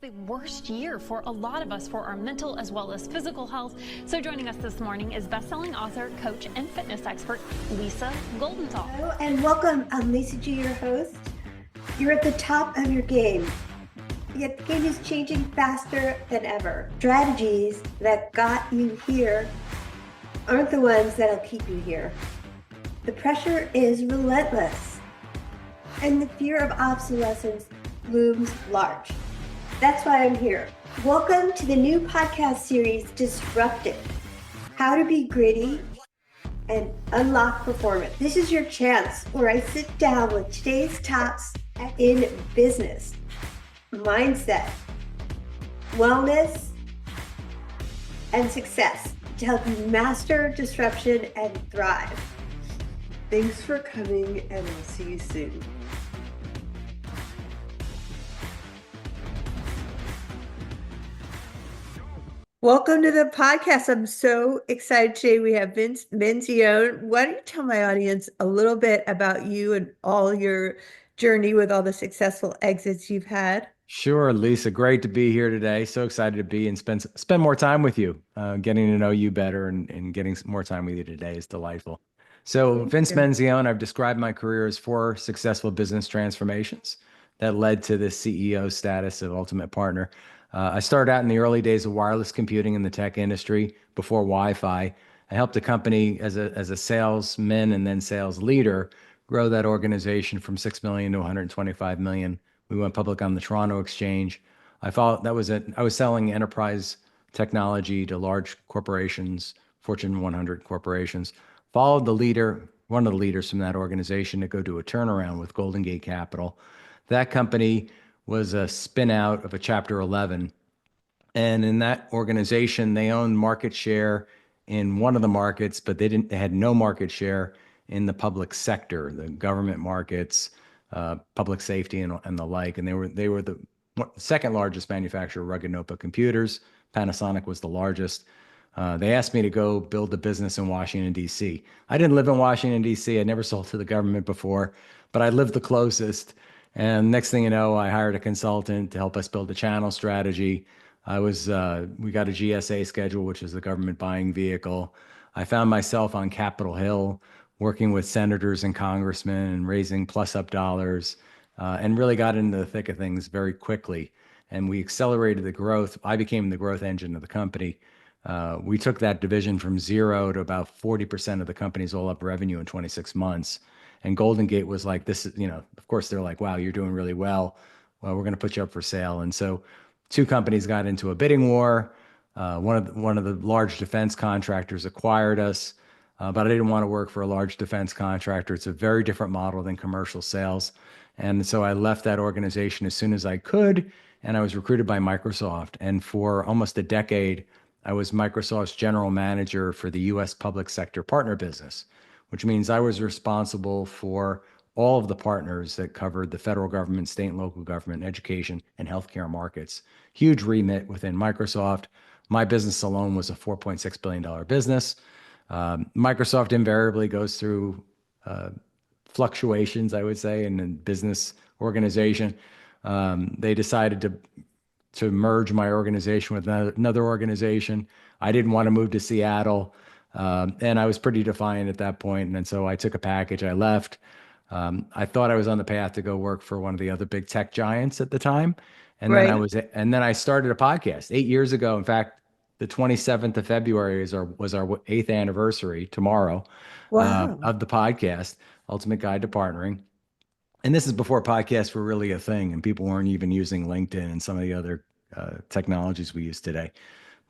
The worst year for a lot of us for our mental as well as physical health. So joining us this morning is best-selling author, coach, and fitness expert, Lisa Goldenthal. Hello and welcome. I'm Lisa G, your host. You're at the top of your game, yet the game is changing faster than ever. Strategies that got you here aren't the ones that'll keep you here. The pressure is relentless, and the fear of obsolescence looms large. That's why I'm here. Welcome to the new podcast series, Disrupted: How to Be Gritty and Unlock Performance. This is your chance where I sit down with today's tops in business, mindset, wellness, and success to help you master disruption and thrive. Thanks for coming, and I'll see you soon. Welcome to the podcast. I'm so excited today. We have Menzione. Why don't you tell my audience a little bit about you and all your journey with all the successful exits you've had? Sure, Lisa. Great to be here today. So excited to be and spend more time with you. Getting to know you better and getting more time with you today is delightful. So Vince Menzione, I've described my career as 4 successful business transformations that led to the CEO status of Ultimate Partner. I started out in the early days of wireless computing in the tech industry before Wi-Fi. I helped a company as a salesman and then sales leader grow that organization from 6 million to 125 million. We went public on the Toronto Exchange. I was selling enterprise technology to large corporations, Fortune 100 corporations. Followed one of the leaders from that organization to go do a turnaround with Goldenthal Capital. That company was a spin out of a Chapter 11. And in that organization, they owned market share in one of the markets, but they had no market share in the public sector, the government markets, public safety and the like. And they were the second largest manufacturer of rugged notebook computers. Panasonic was the largest. They asked me to go build a business in Washington, D.C. I didn't live in Washington, D.C. I never sold to the government before, but I lived the closest. And next thing you know, I hired a consultant to help us build a channel strategy. We got a GSA schedule, which is the government buying vehicle. I found myself on Capitol Hill working with senators and congressmen and raising plus up dollars, and really got into the thick of things very quickly. And we accelerated the growth. I became the growth engine of the company. We took that division from 0 to about 40% of the company's all up revenue in 26 months. And Golden Gate was like, this is, of course, they're like, wow, you're doing really well. Well, we're going to put you up for sale. And so 2 companies got into a bidding war. One of the large defense contractors acquired us, but I didn't want to work for a large defense contractor. It's a very different model than commercial sales. And so I left that organization as soon as I could, and I was recruited by Microsoft. And for almost a decade, I was Microsoft's general manager for the U.S. public sector partner business, which means I was responsible for all of the partners that covered the federal government, state and local government, education, and healthcare markets. Huge remit within Microsoft. My business alone was a $4.6 billion business. Microsoft invariably goes through fluctuations, I would say, in a business organization. They decided to merge my organization with another organization. I didn't want to move to Seattle. And I was pretty defiant at that point. And so I took a package, I left. I thought I was on the path to go work for one of the other big tech giants at the time. And then I started a podcast 8 years ago. In fact, the 27th of February was our 8th anniversary tomorrow. Wow. Of the podcast, Ultimate Guide to Partnering. And this is before podcasts were really a thing and people weren't even using LinkedIn and some of the other technologies we use today.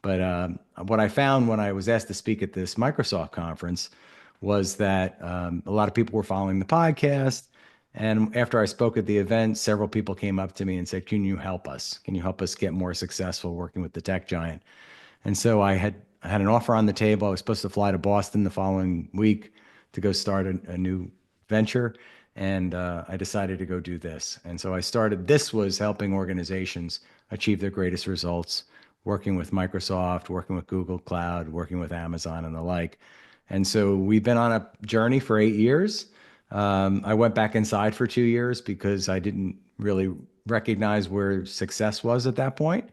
But what I found when I was asked to speak at this Microsoft conference was that a lot of people were following the podcast. And after I spoke at the event, several people came up to me and said, can you help us? Can you help us get more successful working with the tech giant? And so I had an offer on the table. I was supposed to fly to Boston the following week to go start a new venture. And I decided to go do this. And so this was helping organizations achieve their greatest results, working with Microsoft, working with Google Cloud, working with Amazon and the like. And so we've been on a journey for 8 years. I went back inside for 2 years because I didn't really recognize where success was at that point.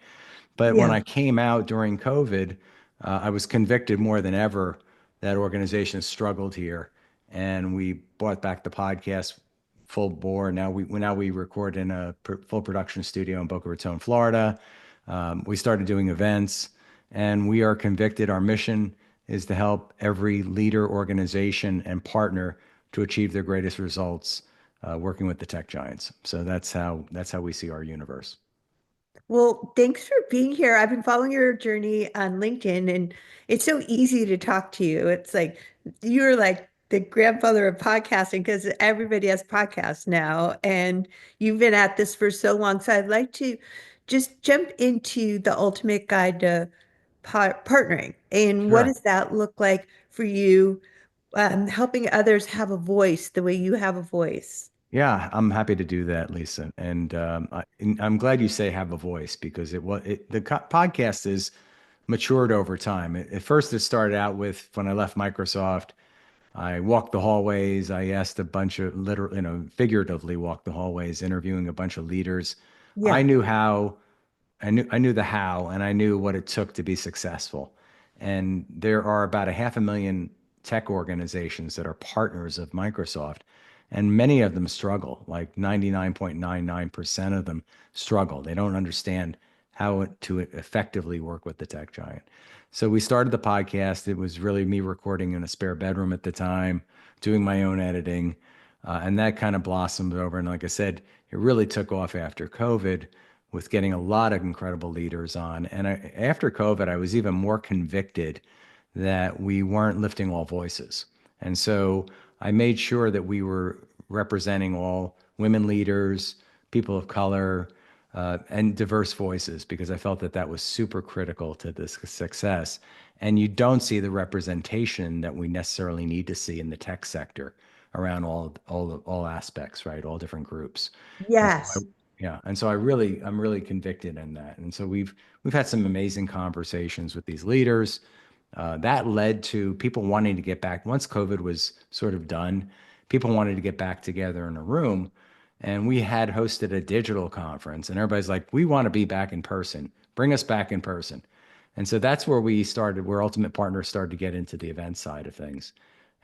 But when Yeah. I came out during COVID, I was convicted more than ever that organizations struggled here, and we brought back the podcast full bore. Now we record in a full production studio in Boca Raton, Florida. We started doing events, and we are convicted. Our mission is to help every leader, organization, and partner to achieve their greatest results, working with the tech giants. So that's how we see our universe. Well, thanks for being here. I've been following your journey on LinkedIn, and it's so easy to talk to you. It's like you're like the grandfather of podcasting because everybody has podcasts now, and you've been at this for so long. So I'd like to just jump into the ultimate guide to partnering. And what Sure. does that look like for you, helping others have a voice the way you have a voice? Yeah, I'm happy to do that, Lisa. And I'm glad you say have a voice because podcast is matured over time. At first, it started out with when I left Microsoft. I walked the hallways. I asked a bunch of figuratively walked the hallways, interviewing a bunch of leaders. I Yeah. knew how I knew the how and I knew what it took to be successful. And there are about a 500,000 tech organizations that are partners of Microsoft, and many of them struggle. Like 99.99% of them struggle. They don't understand how to effectively work with the tech giant. So we started the podcast. It was really me recording in a spare bedroom at the time, doing my own editing, and that kind of blossomed over. And like I said, it really took off after COVID with getting a lot of incredible leaders on. And after COVID, I was even more convicted that we weren't lifting all voices. And so I made sure that we were representing all women leaders, people of color, and diverse voices because I felt that that was super critical to this success. And you don't see the representation that we necessarily need to see in the tech sector around all aspects, right? All different groups. And so Yes. yeah, and so I'm really convicted in that. And so we've had some amazing conversations with these leaders. That led to people wanting to get back. Once COVID was sort of done, people wanted to get back together in a room. And we had hosted a digital conference, and everybody's like, we want to be back in person. Bring us back in person. And so that's where we started, where Ultimate Partners started to get into the event side of things.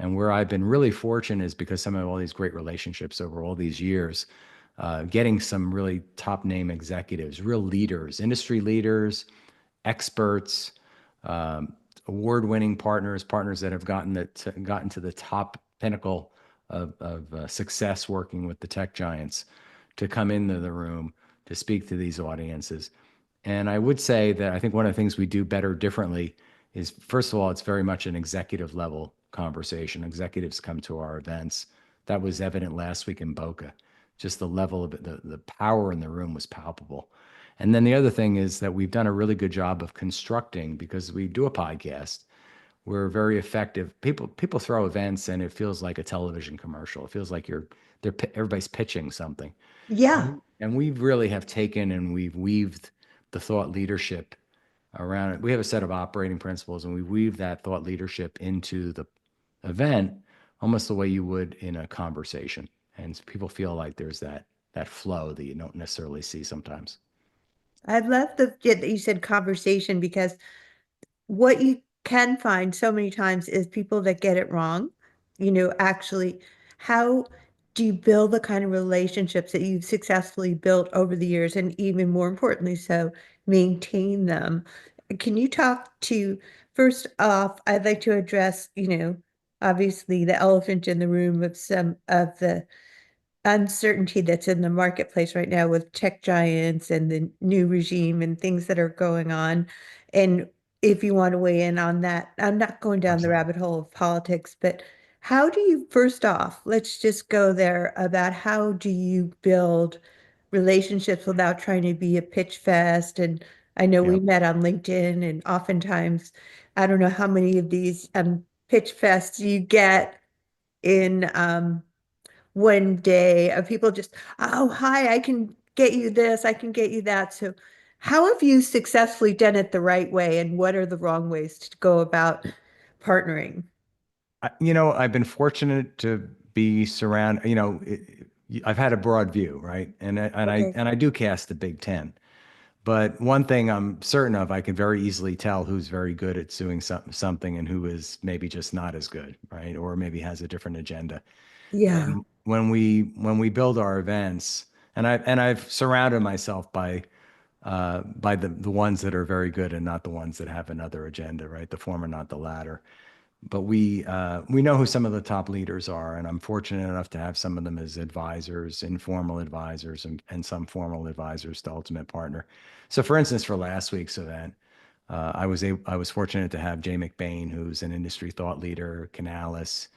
And where I've been really fortunate is because some of all these great relationships over all these years, getting some really top name executives, real leaders, industry leaders, experts, um, award-winning partners, partners that have gotten to the top pinnacle of success working with the tech giants to come into the room to speak to these audiences. And I would say that I think one of the things we do better differently is, first of all, it's very much an executive level conversation. Executives come to our events. That was evident last week in Boca. Just the level of it, the power in the room was palpable. And then the other thing is that we've done a really good job of constructing, because we do a podcast. We're very effective. People throw events and it feels like a television commercial. It feels like everybody's pitching something. Yeah. And we really have taken and we've weaved the thought leadership around it. We have a set of operating principles and we weave that thought leadership into the event almost the way you would in a conversation. And people feel like there's that flow that you don't necessarily see sometimes. I love that you said conversation because what you can find so many times is people that get it wrong. Actually, how do you build the kind of relationships that you've successfully built over the years, and even more importantly, so maintain them? Can you talk to, first off, I'd like to address, obviously the elephant in the room of some of the uncertainty that's in the marketplace right now with tech giants and the new regime and things that are going on. And if you want to weigh in on that, I'm not going down the Absolutely. rabbit hole of politics, but how do you, first off, let's just go there about how do you build relationships without trying to be a pitch fest? And I know Yeah. we met on LinkedIn, and oftentimes, I don't know how many of these pitch fests you get in one day of people just, oh, hi, I can get you this, I can get you that. So, how have you successfully done it the right way, and what are the wrong ways to go about partnering? I've been fortunate to be surrounded, I've had a broad view, right? Okay. And I do cast the Big Ten. But one thing I'm certain of, I can very easily tell who's very good at doing something and who is maybe just not as good, right? Or maybe has a different agenda. Yeah. And when we build our events, and I've surrounded myself by the ones that are very good and not the ones that have another agenda, right? The former, not the latter. But we know who some of the top leaders are, and I'm fortunate enough to have some of them as advisors, informal advisors, and some formal advisors to Ultimate Partner. So, for instance, for last week's event, I was fortunate to have Jay McBain, who's an industry thought leader, Canales,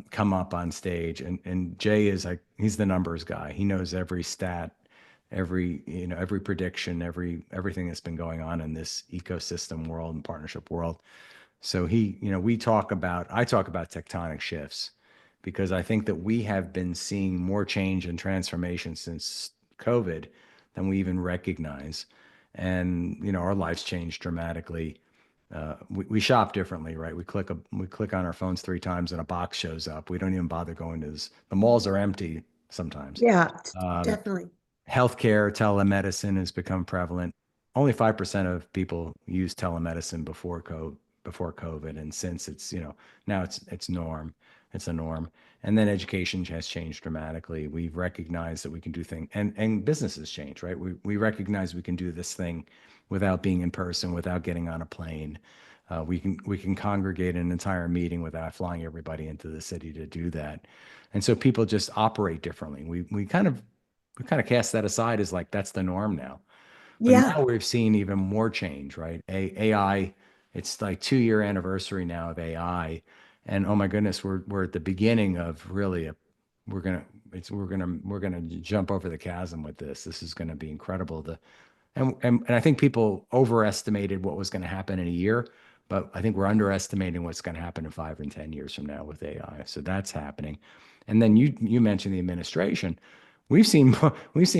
come up on stage, and Jay is like he's the numbers guy. He knows every stat, every prediction, everything that's been going on in this ecosystem world and partnership world. So I talk about tectonic shifts because I think that we have been seeing more change and transformation since COVID than we even recognize. And, our lives changed dramatically. We shop differently, right? We click on our phones 3 times and a box shows up. We don't even bother going to the malls are empty sometimes. Yeah, Um, definitely. Healthcare, telemedicine has become prevalent. Only 5% of people use telemedicine before COVID, and since now it's norm, it's a norm. And then education has changed dramatically. We've recognized that we can do things, and businesses change, right? We recognize we can do this thing without being in person, without getting on a plane. We can congregate an entire meeting without flying everybody into the city to do that. And so people just operate differently. We kind of cast that aside as like that's the norm now. But Yeah. now we've seen even more change, right? AI, it's like 2-year anniversary now of AI, and oh my goodness, we're at the beginning of really we're gonna we're gonna jump over the chasm with this. This is gonna be incredible. And I think people overestimated what was going to happen in a year, but I think we're underestimating what's going to happen in 5 and 10 years from now with AI. So that's happening. And then you mentioned the administration. We've seen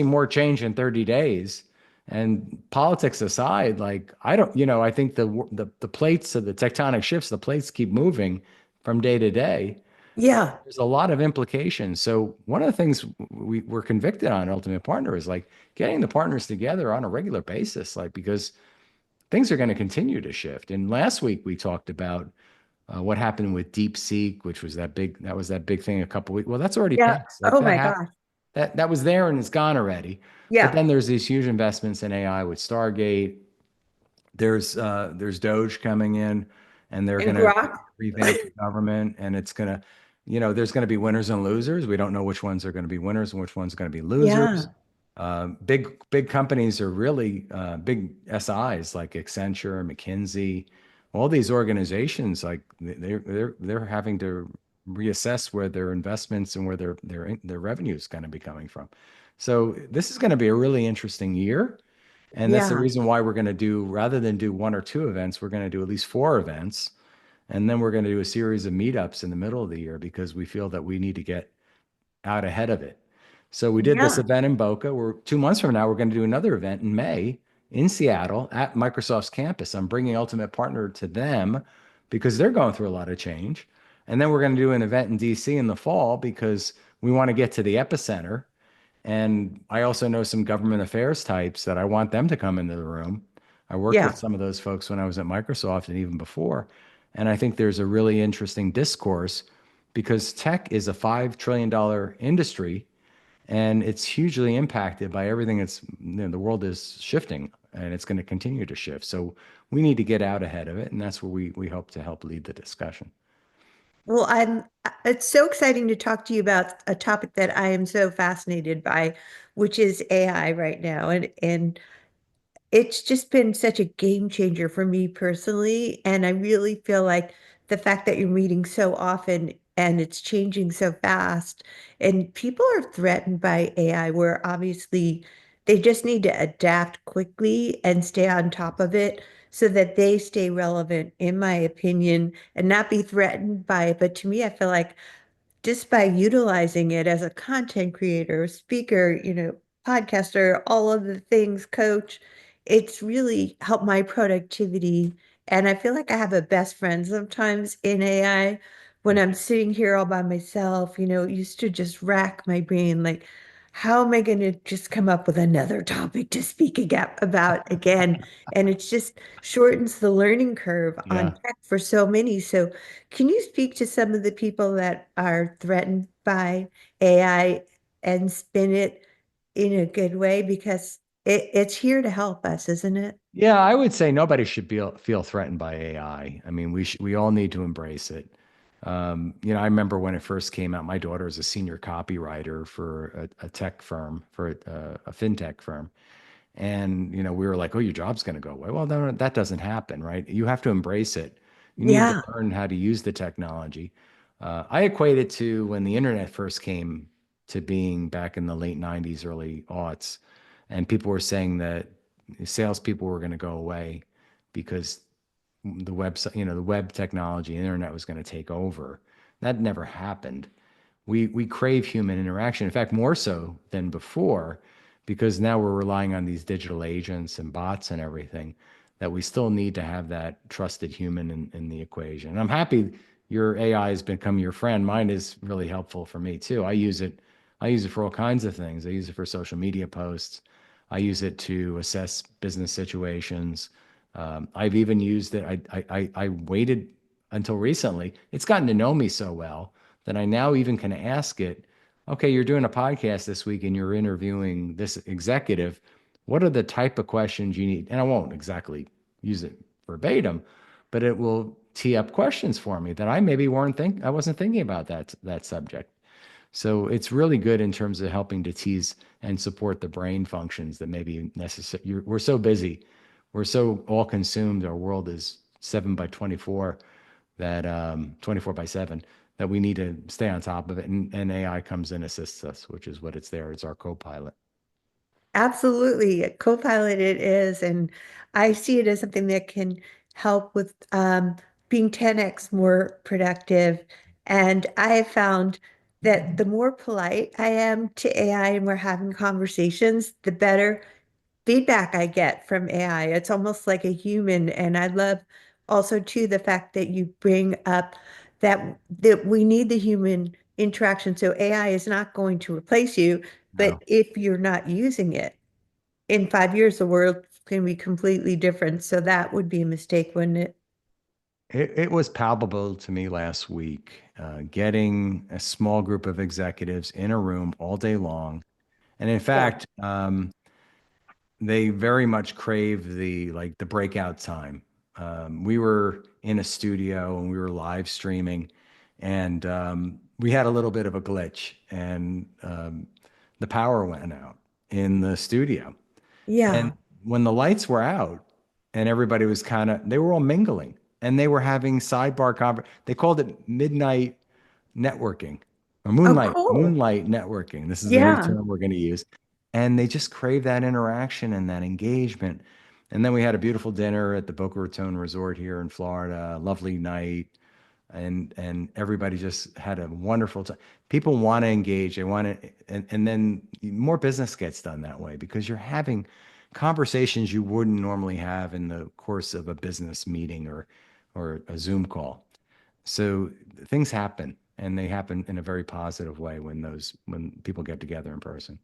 more change in 30 days. And politics aside, like I think the plates of the tectonic shifts, the plates keep moving from day to day. Yeah. There's a lot of implications. So one of the things we're convicted on Ultimate Partner is like getting the partners together on a regular basis, like because things are going to continue to shift. And last week we talked about what happened with DeepSeek, which was that big thing a couple weeks. Well, that's already Yeah. passed. Like Oh that my happened. gosh. That was there and it's gone already. But Yeah. then there's these huge investments in AI with Stargate. There's Doge coming in, and they're And going to Grok. revamp the government, and it's going to, there's going to be winners and losers. We don't know which ones are going to be winners and which ones are going to be Yeah. losers. Big companies are really big SIs like Accenture, McKinsey, all these organizations like they're having to reassess where their investments and where their revenue is going to be coming from. So this is going to be a really interesting year. And that's the Yeah. reason why we're going to rather than do 1 or 2 events, we're going to do at least 4 events. And then we're going to do a series of meetups in the middle of the year because we feel that we need to get out ahead of it. So we did this Yeah. event in Boca. We're 2 months from now, we're going to do another event in May in Seattle at Microsoft's campus. I'm bringing Ultimate Partner to them because they're going through a lot of change. And then we're going to do an event in DC in the fall because we want to get to the epicenter, and I also know some government affairs types that I want them to come into the room. I worked Yeah. with some of those folks when I was at Microsoft and even before. And I think there's a really interesting discourse because tech is a $5 trillion industry and it's hugely impacted by everything the world is shifting and it's going to continue to shift. So we need to get out ahead of it. And that's where we hope to help lead the discussion. Well, it's so exciting to talk to you about a topic that I am so fascinated by, which is AI right now. And it's just been such a game changer for me personally. And I really feel like the fact that you're meeting so often and it's changing so fast, and people are threatened by AI, where obviously they just need to adapt quickly and stay on top of it so that they stay relevant, in my opinion, and not be threatened by it. But to me, I feel like just by utilizing it as a content creator, speaker, podcaster, all of the things, coach, it's really helped my productivity. And I feel like I have a best friend sometimes in AI, when I'm sitting here all by myself, it used to just rack my brain like, how am I going to just come up with another topic to speak about again? And it just shortens the learning curve on Yeah. tech for so many. So, can you speak to some of the people that are threatened by AI and spin it in a good way? Because it's here to help us, isn't it? Yeah, I would say nobody should feel threatened by AI. I mean, we all need to embrace it. I remember when it first came out, my daughter is a senior copywriter for a tech firm, for a fintech firm. And, we were like, oh, your job's going to go away. Well, no, that doesn't happen, right? You have to embrace it. You need to Yeah. learn how to use the technology. I equate it to when the internet first came to being back in the late 90s, early aughts, and people were saying that salespeople were going to go away because the website, the web technology, internet was going to take over. That never happened. We crave human interaction. In fact, more so than before, because now we're relying on these digital agents and bots and everything, that we still need to have that trusted human in the equation. And I'm happy your AI has become your friend. Mine is really helpful for me too. I use it. I use it for all kinds of things. I use it for social media posts. I use it to assess business situations. I've even used it. I waited until recently. It's gotten to know me so well that I now even can ask it, okay, you're doing a podcast this week and you're interviewing this executive. What are the type of questions you need? And I won't exactly use it verbatim, but it will tee up questions for me that I wasn't thinking about that subject. So it's really good in terms of helping to tease and support the brain functions that may be necessary. We're so busy, we're so all consumed. Our world is 7 by 24, that 24 by 7, that we need to stay on top of it. And AI comes and assists us, which is what it's there. It's our co-pilot. Absolutely. A co-pilot it is. And I see it as something that can help with being 10x more productive. And I have found that the more polite I am to AI and we're having conversations, the better feedback I get from AI. It's almost like a human. And I love also too the fact that you bring up that we need the human interaction. So AI is not going to replace you, but No. if you're not using it, in 5 years, the world can be completely different. So that would be a mistake, wouldn't it? It was palpable to me last week, getting a small group of executives in a room all day long. And in Yeah. fact, they very much crave the breakout time. We were in a studio and we were live streaming, and we had a little bit of a glitch, and the power went out in the studio. And Yeah. when the lights were out and everybody was they were all mingling and they were having sidebar they called it midnight networking or Oh, cool. moonlight networking. This is the new Yeah. term we're going to use. And they just crave that interaction and that engagement. And then we had a beautiful dinner at the Boca Raton Resort here in Florida, lovely night. And everybody just had a wonderful time. People want to engage. They want to, and then more business gets done that way because you're having conversations you wouldn't normally have in the course of a business meeting or a Zoom call. So things happen, and they happen in a very positive way when people get together in person.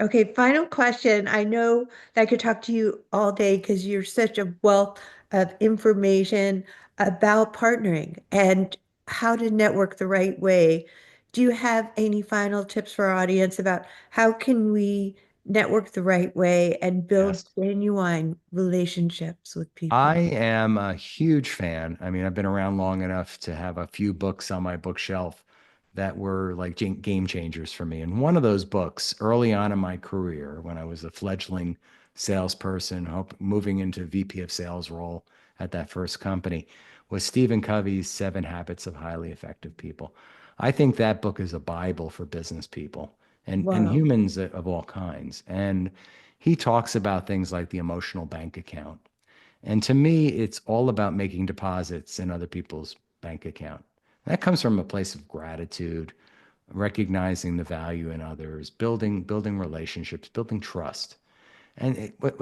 Okay, final question. I know that I could talk to you all day because you're such a wealth of information about partnering and how to network the right way. Do you have any final tips for our audience about how can we network the right way and build Yes. genuine relationships with I people? am a huge fan. I mean, I've been around long enough to have a few books on my bookshelf that were like game changers for me. And one of those books, early on in my career, when I was a fledgling salesperson, moving into VP of sales role at that first company, was Stephen Covey's 7 Habits of Highly Effective People. I think that book is a Bible for business people and Wow. humans of all kinds. And he talks about things like the emotional bank account. And to me, it's all about making deposits in other people's bank account. That comes from a place of gratitude, recognizing the value in others, building relationships, building trust. And what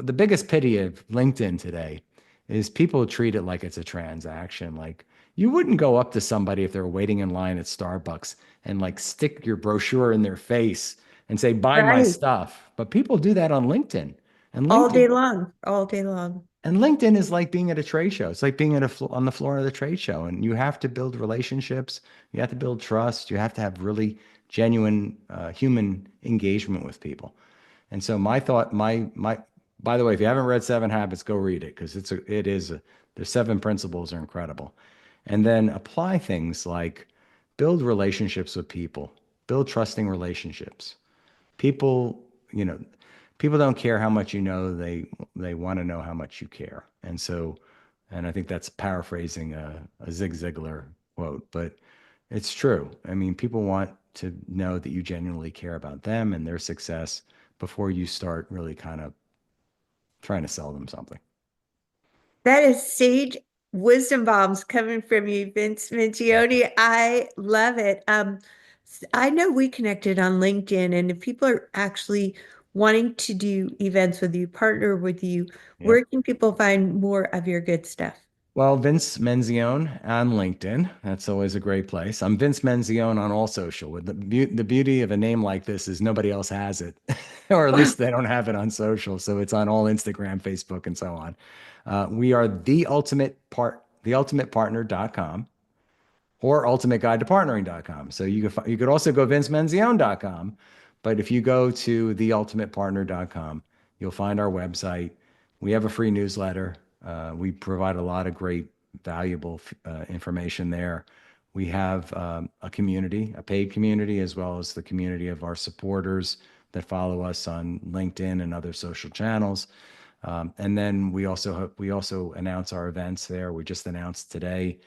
the biggest pity of LinkedIn today is people treat it like it's a transaction. Like You wouldn't go up to somebody if they're waiting in line at Starbucks and like stick your brochure in their face and say, buy my Right. stuff. But people do that on LinkedIn. And All day LinkedIn long, all day long. and LinkedIn is like being at a trade show. It's like being on the floor of the trade show. And you have to build relationships. You have to build trust. You have to have really genuine human engagement with people. And so my thought, by the way, if you haven't read Seven Habits, go read it because the seven principles are incredible. And then apply things like build relationships with people, build trusting relationships. People, you know, people don't care how much you know, they want to know how much you care. And so, and I think that's paraphrasing a Zig Ziglar quote, but it's true. I mean, people want to know that you genuinely care about them and their success before you start really kind of trying to sell them something. That is sage wisdom bombs coming from you, Vince Menzione. I love it. I know we connected on LinkedIn, and if people are actually wanting to do events with you, partner with you, Yeah. where can people find more of your good stuff? Well, Vince Menzione on LinkedIn. That's always a great place. I'm Vince Menzione on all social. With the beauty of a name like this is nobody else has it, or at least they don't have it on social. So it's on all Instagram, Facebook, and so on. We are theultimatepartner.com or ultimateguidetopartnering.com. So you could also go vincemenzione.com, but if you go to theultimatepartner.com, you'll find our website. We have a free newsletter. We provide a lot of great, valuable information there. We have a community, a paid community, as well as the community of our supporters that follow us on LinkedIn and other social channels. And then we also announce our events there. We just announced today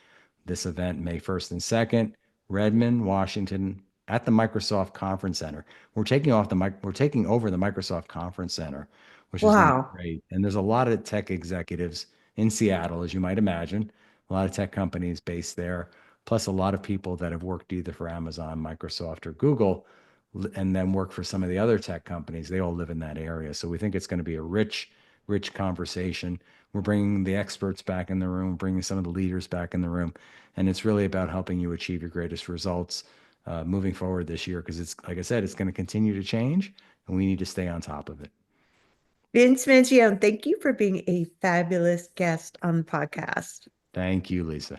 this event, May 1st and 2nd, Redmond, Washington, at the Microsoft Conference Center. We're taking over the Microsoft Conference Center, which is going to be Wow. great. And there's a lot of tech executives in Seattle, as you might imagine, a lot of tech companies based there, plus a lot of people that have worked either for Amazon, Microsoft, or Google, and then work for some of the other tech companies. They all live in that area. So we think it's going to be a rich conversation. We're bringing the experts back in the room, bringing some of the leaders back in the room. And it's really about helping you achieve your greatest results moving forward this year. Because it's, like I said, it's going to continue to change and we need to stay on top of it. Vince Menzione, thank you for being a fabulous guest on the podcast. Thank you, Lisa.